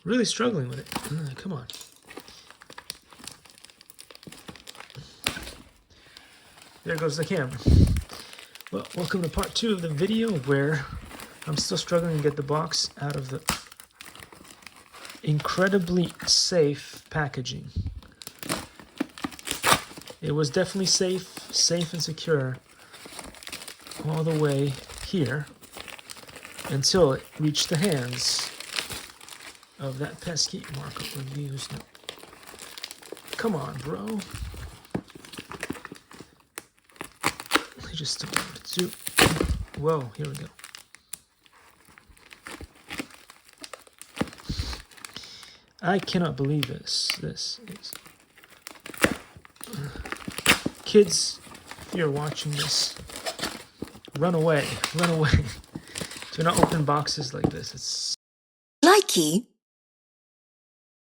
Really struggling with it. Come on. There goes the camera. Well, welcome to part 2 of the video where I'm still struggling to get the box out of the incredibly safe packaging. It was definitely safe and secure all the way here until it reached the hands of that pesky marker reviews. No. Come on, bro. I just wanted to. Whoa, here we go. I cannot believe this. This is. Kids, if you're watching this, run away. Run away. Do not open boxes like this. It's Likey.